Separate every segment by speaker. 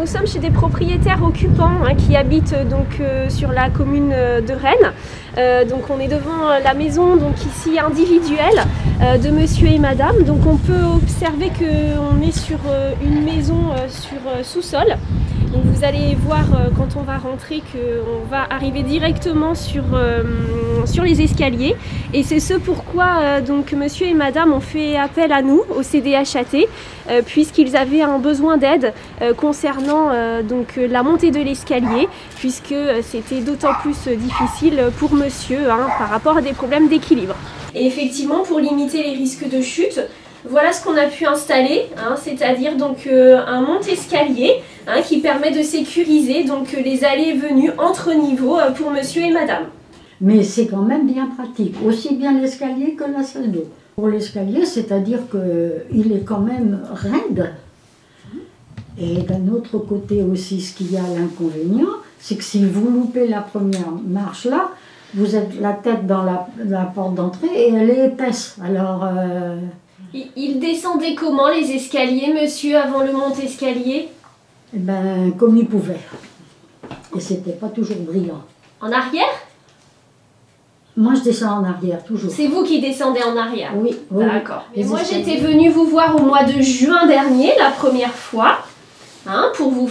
Speaker 1: nous sommes chez des propriétaires occupants qui habitent donc sur la commune de Rennes. Donc on est devant la maison donc ici individuelle de monsieur et madame. Donc on peut observer qu'on est sur une maison sur sous-sol. Donc vous allez voir quand on va rentrer qu'on va arriver directement sur les escaliers. Et c'est ce pourquoi donc monsieur et madame ont fait appel à nous, au CDHAT, puisqu'ils avaient un besoin d'aide concernant donc la montée de l'escalier, puisque c'était d'autant plus difficile pour monsieur par rapport à des problèmes d'équilibre. Et effectivement, pour limiter les risques de chute, voilà ce qu'on a pu installer, c'est-à-dire donc un monte-escalier qui permet de sécuriser donc les allées et venues entre niveaux pour monsieur et madame.
Speaker 2: Mais c'est quand même bien pratique, aussi bien l'escalier que la salle d'eau. Pour l'escalier, c'est-à-dire qu'il est quand même raide. Et d'un autre côté aussi, ce qu'il y a l'inconvénient, c'est que si vous loupez la première marche là, vous êtes la tête dans la porte d'entrée et elle est épaisse. Alors...
Speaker 1: Il descendait comment les escaliers, monsieur, avant le monte-escalier?
Speaker 2: Eh ben, comme il pouvait. Et c'était pas toujours brillant.
Speaker 1: En arrière?
Speaker 2: Moi, je descends en arrière, toujours.
Speaker 1: C'est vous qui descendez en arrière?
Speaker 2: Oui.
Speaker 1: D'accord. Et moi, j'étais venue vous voir au mois de juin dernier, la première fois, pour vous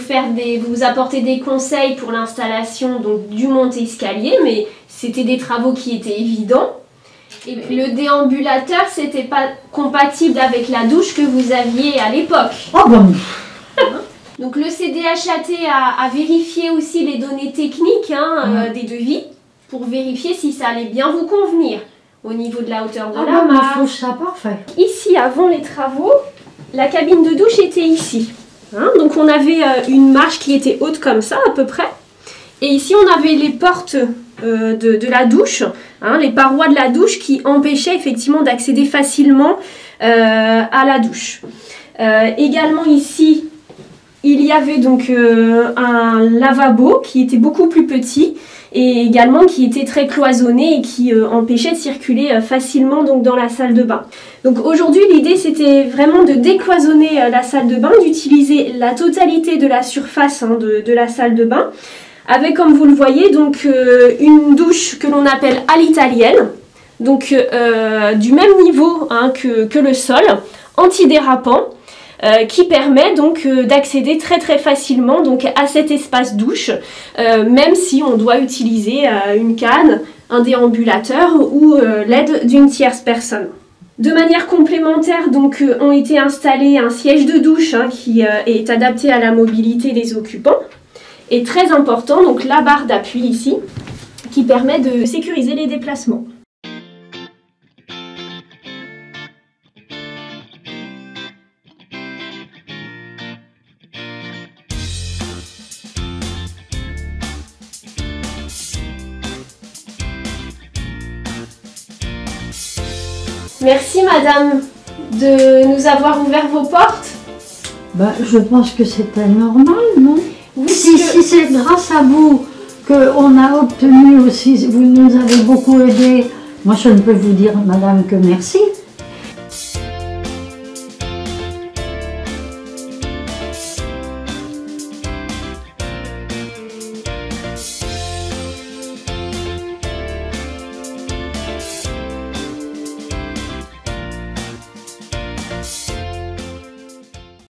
Speaker 1: apporter des conseils pour l'installation du monte-escalier, mais c'était des travaux qui étaient évidents. Et le déambulateur, c'était pas compatible avec la douche que vous aviez à l'époque.
Speaker 2: Oh bon.
Speaker 1: Donc le CDHAT a vérifié aussi les données techniques des devis pour vérifier si ça allait bien vous convenir au niveau de la hauteur de la marche.
Speaker 2: Je trouve ça parfait.
Speaker 1: Ici, avant les travaux, la cabine de douche était ici. Donc on avait une marche qui était haute comme ça à peu près. Et ici, on avait les portes de la douche, les parois de la douche qui empêchaient effectivement d'accéder facilement à la douche. Également ici, il y avait donc un lavabo qui était beaucoup plus petit et également qui était très cloisonné et qui empêchait de circuler facilement donc, dans la salle de bain. Donc aujourd'hui, l'idée c'était vraiment de décloisonner la salle de bain, d'utiliser la totalité de la surface de la salle de bain, avec, comme vous le voyez, donc une douche que l'on appelle à l'italienne, donc du même niveau que le sol, antidérapant, qui permet donc d'accéder très très facilement donc, à cet espace douche, même si on doit utiliser une canne, un déambulateur ou l'aide d'une tierce personne. De manière complémentaire, donc, ont été installés un siège de douche qui est adapté à la mobilité des occupants. Et très important, donc la barre d'appui ici, qui permet de sécuriser les déplacements. Merci madame de nous avoir ouvert vos portes.
Speaker 2: Je pense que c'était normal, non?
Speaker 1: Oui,
Speaker 2: si c'est grâce à vous qu'on a obtenu aussi, vous nous avez beaucoup aidé, moi je ne peux vous dire madame que merci.